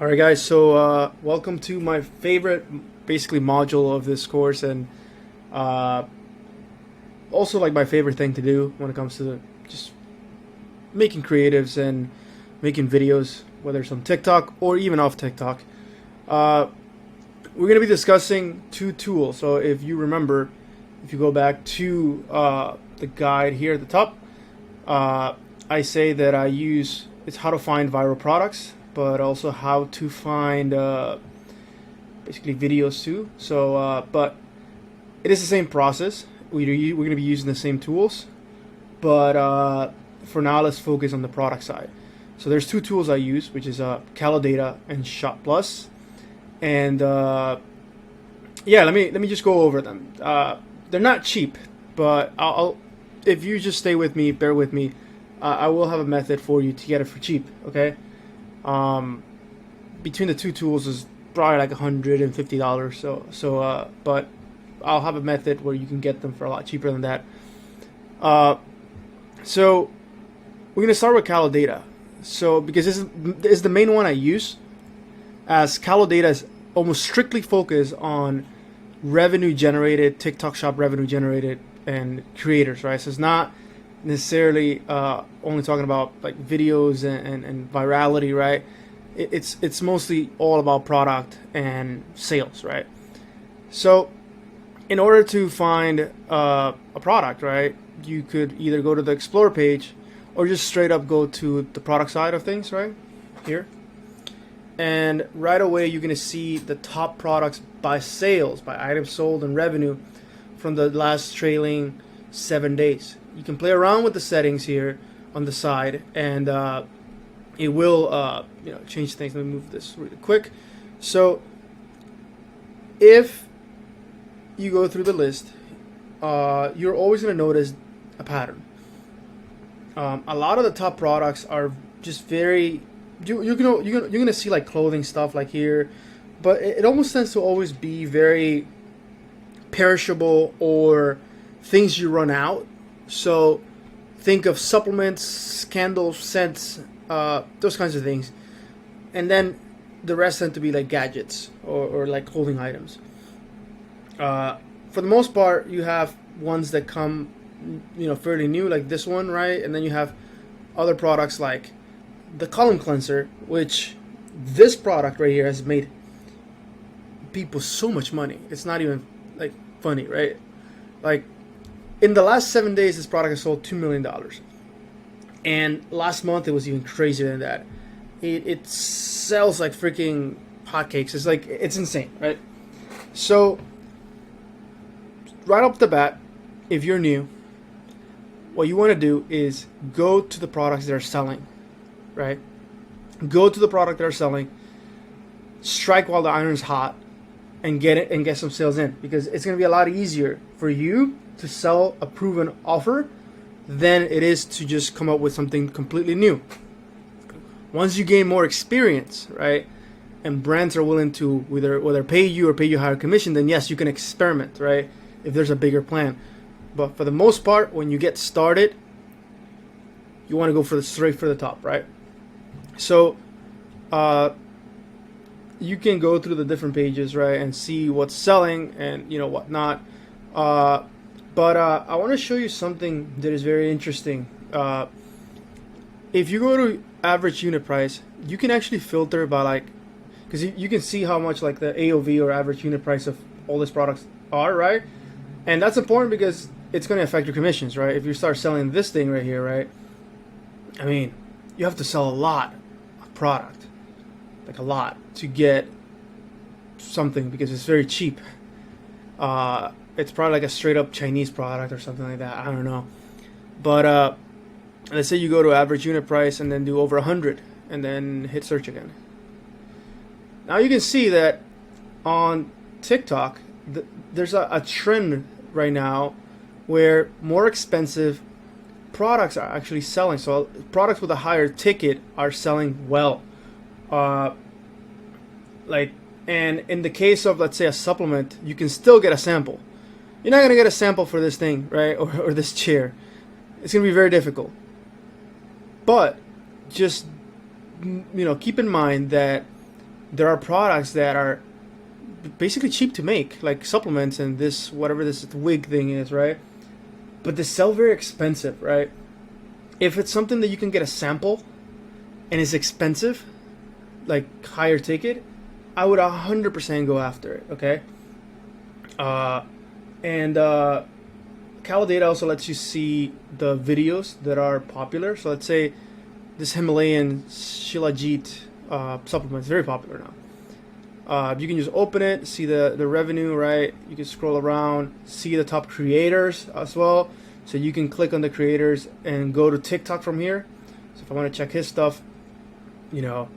All right, guys. So, welcome to my favorite, basically, module of this course, and uh, also like my favorite thing to do when it comes to just making creatives and making videos, whether it's on TikTok or even off TikTok. Uh, we're going to be discussing two tools. So, if you remember, if you go back to the guide here at the top, uh, I say that I use it's how to find viral products, but also how to find basically videos too. So, but it is the same process. We're going to be using the same tools, but for now, let's focus on the product side. So there's two tools I use, which is Calidata and Shot Plus, and yeah, let me just go over them. They're not cheap, but I'll if you just stay with me, bear with me. I will have a method for you to get it for cheap. Okay. Um, Between the two tools is probably like $150. But I'll have a method where you can get them for a lot cheaper than that. Uh, so we're gonna start with Calidata. So because this is the main one I use, as Calidata is almost strictly focused on revenue generated, TikTok Shop revenue generated, and creators, right? So it's not necessarily only talking about like videos and virality, right? It's mostly all about product and sales, right? So in order to find a product, right, you could either go to the Explore page or just straight up go to the product side of things, right here. And right away you're going to see the top products by sales, by items sold and revenue from the last trailing 7 days. You can play around with the settings here on the side, and it will change things. Let me move this really quick. So if you go through the list, you're always going to notice a pattern. A lot of the top products are just very you're gonna see like clothing stuff like here, but it almost tends to always be very perishable or things you run out. So think of supplements, candles, scents, those kinds of things, and then the rest tend to be like gadgets or like clothing items. For the most part, you have ones that come, fairly new, like this one, right? And then you have other products like the column cleanser, which this product right here has made people so much money. It's not even like funny, right? Like in the last 7 days, this product has sold $2 million. And last month, it was even crazier than that. It sells like freaking hotcakes. It's insane, right? So right off the bat, if you're new, what you want to do is go to the products that are selling, right? Go to the product that are selling, strike while the iron's hot, and get it and get some sales in, because it's going to be a lot easier for you to sell a proven offer than it is to just come up with something completely new. Once you gain more experience, right, and brands are willing to whether pay you or pay you higher commission, then yes, you can experiment, right, if there's a bigger plan. But for the most part, when you get started, you want to go straight for the top, right? So you can go through the different pages, right, and see what's selling and whatnot. But I want to show you something that is very interesting. If you go to average unit price, you can actually filter by because you can see how much like the AOV or average unit price of all these products are, right? And that's important because it's going to affect your commissions, right? If you start selling this thing right here, right? I mean, you have to sell a lot of product, like a lot, to get something because it's very cheap. It's probably like a straight up Chinese product or something like that. I don't know. But let's say you go to average unit price and then do over 100 and then hit search again. Now you can see that on TikTok, there's a trend right now where more expensive products are actually selling. So products with a higher ticket are selling well. And in the case of, let's say, a supplement, you can still get a sample. You're not going to get a sample for this thing, right? Or this chair. It's going to be very difficult. But just, keep in mind that there are products that are basically cheap to make, like supplements and this whatever this wig thing is, right? But they sell very expensive, right? If it's something that you can get a sample and is expensive, like higher ticket, I would 100% go after it. Okay. And CaloData also lets you see the videos that are popular. So let's say this Himalayan Shilajit supplement is very popular now. You can just open it, see the revenue, right? You can scroll around, see the top creators as well. So you can click on the creators and go to TikTok from here. So if I want to check his stuff, you know,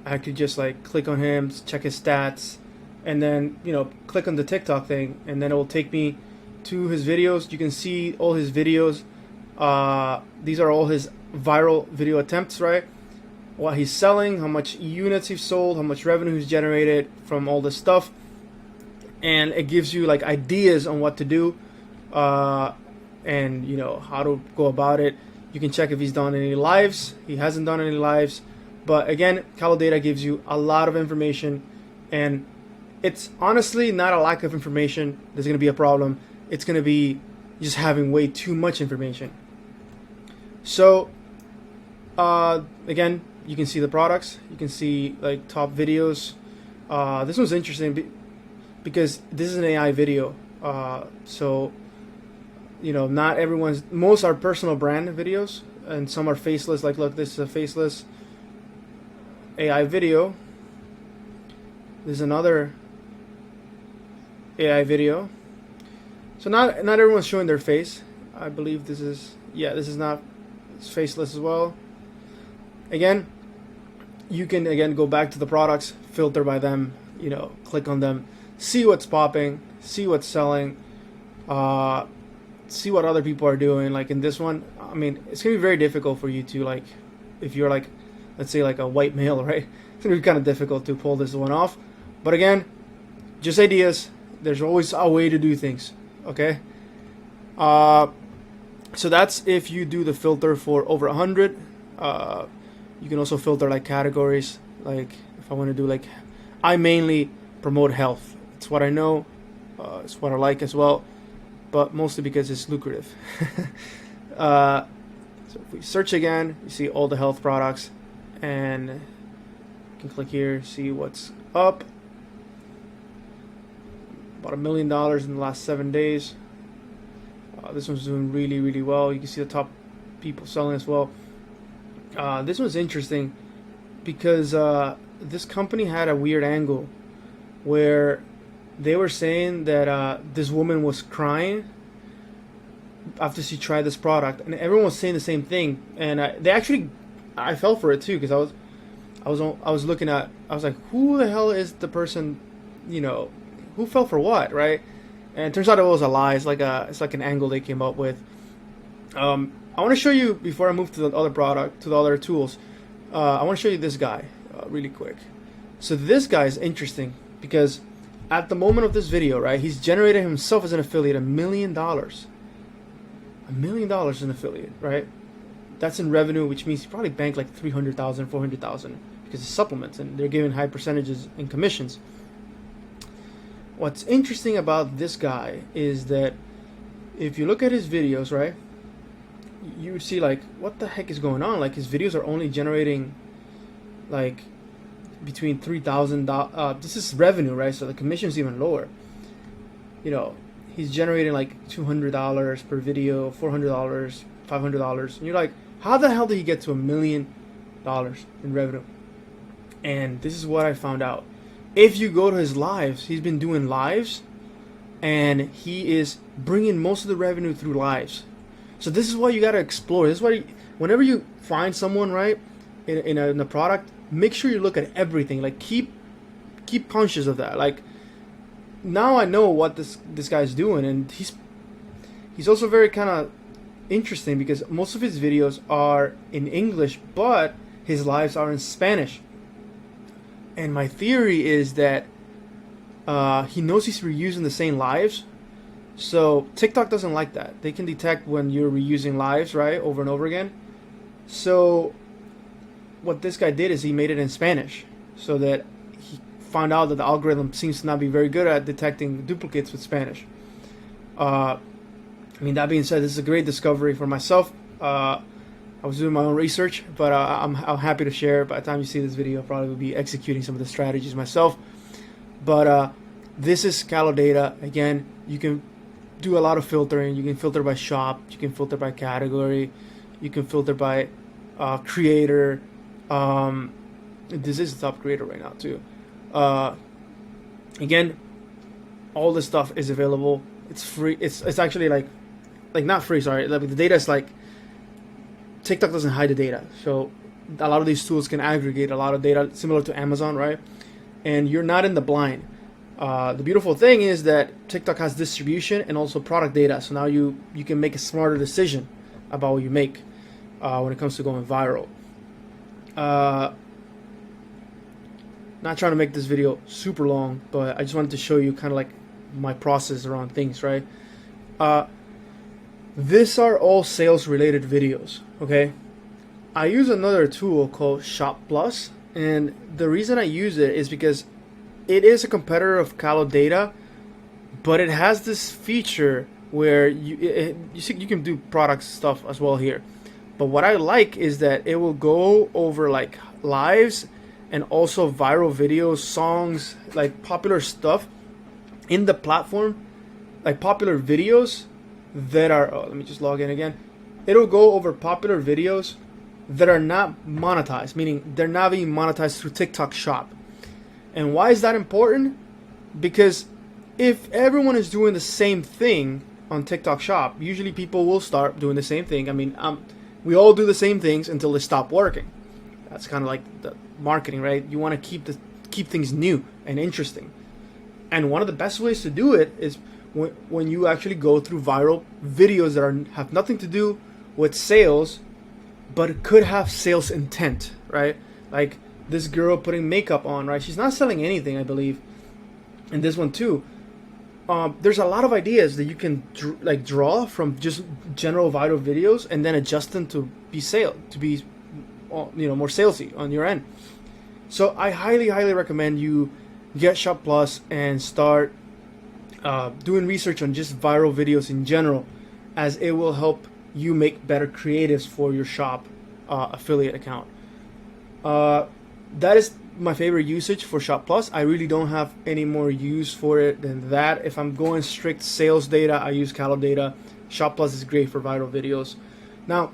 I could just like click on him, check his stats, and then, you know, click on the TikTok thing, and then it will take me to his videos. You can see all his videos. These are all his viral video attempts, right? What he's selling, how much units he's sold, how much revenue he's generated from all this stuff. And it gives you like ideas on what to do, and you know, how to go about it. You can check if he's done any lives. He hasn't done any lives. But again, CaloData gives you a lot of information, and it's honestly not a lack of information that's going to be a problem. It's going to be just having way too much information. So, again, you can see the products. You can see like top videos. This one's interesting because this is an AI video. So, you know, not most are personal brand videos, and some are faceless. Like, look, this is a faceless AI video. There's another AI video. So not everyone's showing their face. I believe this is not, it's faceless as well. Again, you can go back to the products, filter by them, you know, click on them, see what's popping, see what's selling, see what other people are doing. Like in this one, I mean, it's gonna be very difficult for you to, like, if you're like, let's say like a white male, right? It's gonna be kind of difficult to pull this one off. But again, just ideas. There's always a way to do things. Okay. So that's if you do the filter for over 100. You can also filter like categories. Like if I want to do like, I mainly promote health. It's what I know. It's what I like as well. But mostly because it's lucrative. So if we search again, you see all the health products, and you can click here, see what's up. About $1 million in the last 7 days. This one's doing really, really well. You can see the top people selling as well. This one's interesting because this company had a weird angle where they were saying that this woman was crying after she tried this product, and everyone was saying the same thing. And I fell for it too, because I was looking at, I was like, who the hell is the person, you know, who fell for what, right? And it turns out it was a lie. It's like an angle they came up with. I want to show you, before I move to the other product, to the other tools, I want to show you this guy really quick. So this guy is interesting because at the moment of this video, right, he's generated himself as an affiliate $1 million. $1 million as an affiliate, right? That's in revenue, which means he probably banked like 300,000, 400,000 because it's supplements and they're giving high percentages in commissions. What's interesting about this guy is that if you look at his videos, right, you would see like, what the heck is going on? Like his videos are only generating like between $3,000. This is revenue, right? So the commission's even lower. You know, he's generating like $200 per video, $400, $500, and you're like, how the hell did he get to $1 million in revenue? And this is what I found out. If you go to his lives, he's been doing lives, and he is bringing most of the revenue through lives. So this is why you gotta explore. This is why whenever you find someone, right, in a product, make sure you look at everything. Like keep conscious of that. Like now I know what this guy's doing, and he's also very kind of interesting because most of his videos are in English, but his lives are in Spanish. And my theory is that he knows he's reusing the same lives. So TikTok doesn't like that. They can detect when you're reusing lives, right, over and over again. So what this guy did is he made it in Spanish so that he found out that the algorithm seems to not be very good at detecting duplicates with Spanish. I mean, that being said, this is a great discovery for myself. I was doing my own research, but I'm happy to share. By the time you see this video, I probably will be executing some of the strategies myself. But this is Calodata. Again, you can do a lot of filtering. You can filter by shop. You can filter by category. You can filter by creator. This is the top creator right now too. Again, all this stuff is available. It's free. It's actually like not free. Sorry, like the data is like TikTok doesn't hide the data, so a lot of these tools can aggregate a lot of data, similar to Amazon, right? And you're not in the blind. The beautiful thing is that TikTok has distribution and also product data, so now you can make a smarter decision about what you make when it comes to going viral. Not trying to make this video super long, but I just wanted to show you kind of like my process around things, right? These are all sales related videos, okay? I use another tool called Shop Plus, and the reason I use it is because it is a competitor of Calodata, but it has this feature where you can do product stuff as well here. But what I like is that it will go over like lives and also viral videos, songs, like popular stuff in the platform, like popular videos that are, let me just log in again. It'll go over popular videos that are not monetized, meaning they're not being monetized through TikTok Shop. And why is that important? Because if everyone is doing the same thing on TikTok Shop, usually people will start doing the same thing. I mean, we all do the same things until they stop working. That's kind of like the marketing, right? You want to keep things new and interesting. And one of the best ways to do it is when you actually go through viral videos that have nothing to do with sales, but it could have sales intent, right? Like this girl putting makeup on, right? She's not selling anything, I believe. And this one too. There's a lot of ideas that you can draw from just general viral videos and then adjust them to be more salesy on your end. So I highly recommend you get Shop Plus and start doing research on just viral videos in general, as it will help you make better creatives for your shop affiliate account. That is my favorite usage for Shop Plus. I really don't have any more use for it than that. If I'm going strict sales data, I use Calodata. Shop Plus is great for viral videos. Now,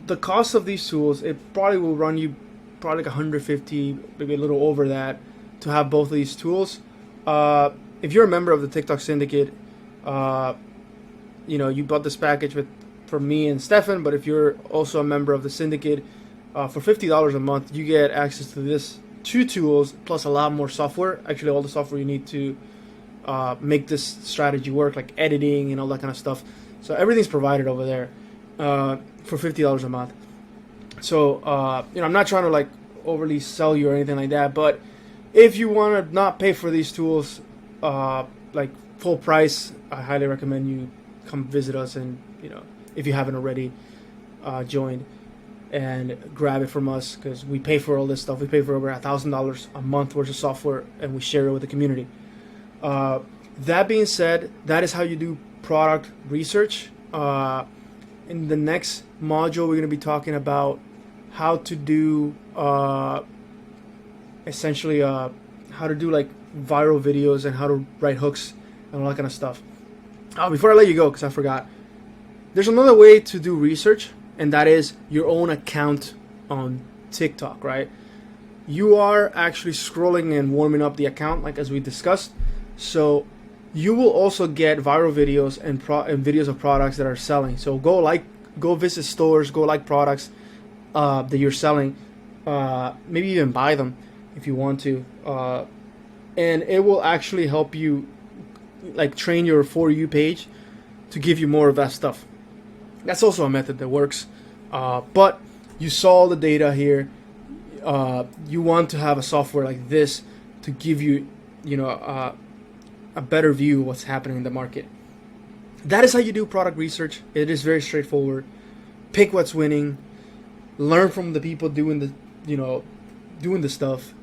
the cost of these tools, it probably will run you probably like $150, maybe a little over that, to have both of these tools. If you're a member of the TikTok Syndicate, you bought this package for me and Stefan, but if you're also a member of the Syndicate, for $50 a month, you get access to this 2 tools plus a lot more software. Actually, all the software you need to make this strategy work, like editing and all that kind of stuff. So everything's provided over there for $50 a month. So I'm not trying to like overly sell you or anything like that, but if you want to not pay for these tools like full price, I highly recommend you come visit us, and if you haven't already joined, and grab it from us, because we pay for all this stuff. We pay for over $1,000 a month worth of software, and we share it with the community. That being said, that is how you do product research. In the next module, we're going to be talking about how to do essentially how to do like viral videos and how to write hooks and all that kind of stuff. Before I let you go, because I forgot, there's another way to do research, and that is your own account on TikTok, right? You are actually scrolling and warming up the account, like as we discussed. So you will also get viral videos and videos of products that are selling. So go visit stores, go like products that you're selling, maybe even buy them if you want to, and it will actually help you like train your For You page to give you more of that stuff. That's also a method that works, but you saw the data here. You want to have a software like this to give you, a better view of what's happening in the market. That is how you do product research. It is very straightforward. Pick what's winning. Learn from the people doing the stuff.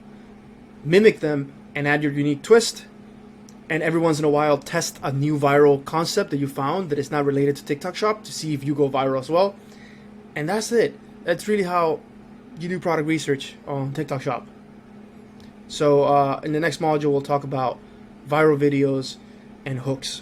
mimic them and add your unique twist. And every once in a while, test a new viral concept that you found that is not related to TikTok Shop to see if you go viral as well. And that's it. That's really how you do product research on TikTok Shop. So in the next module, we'll talk about viral videos and hooks.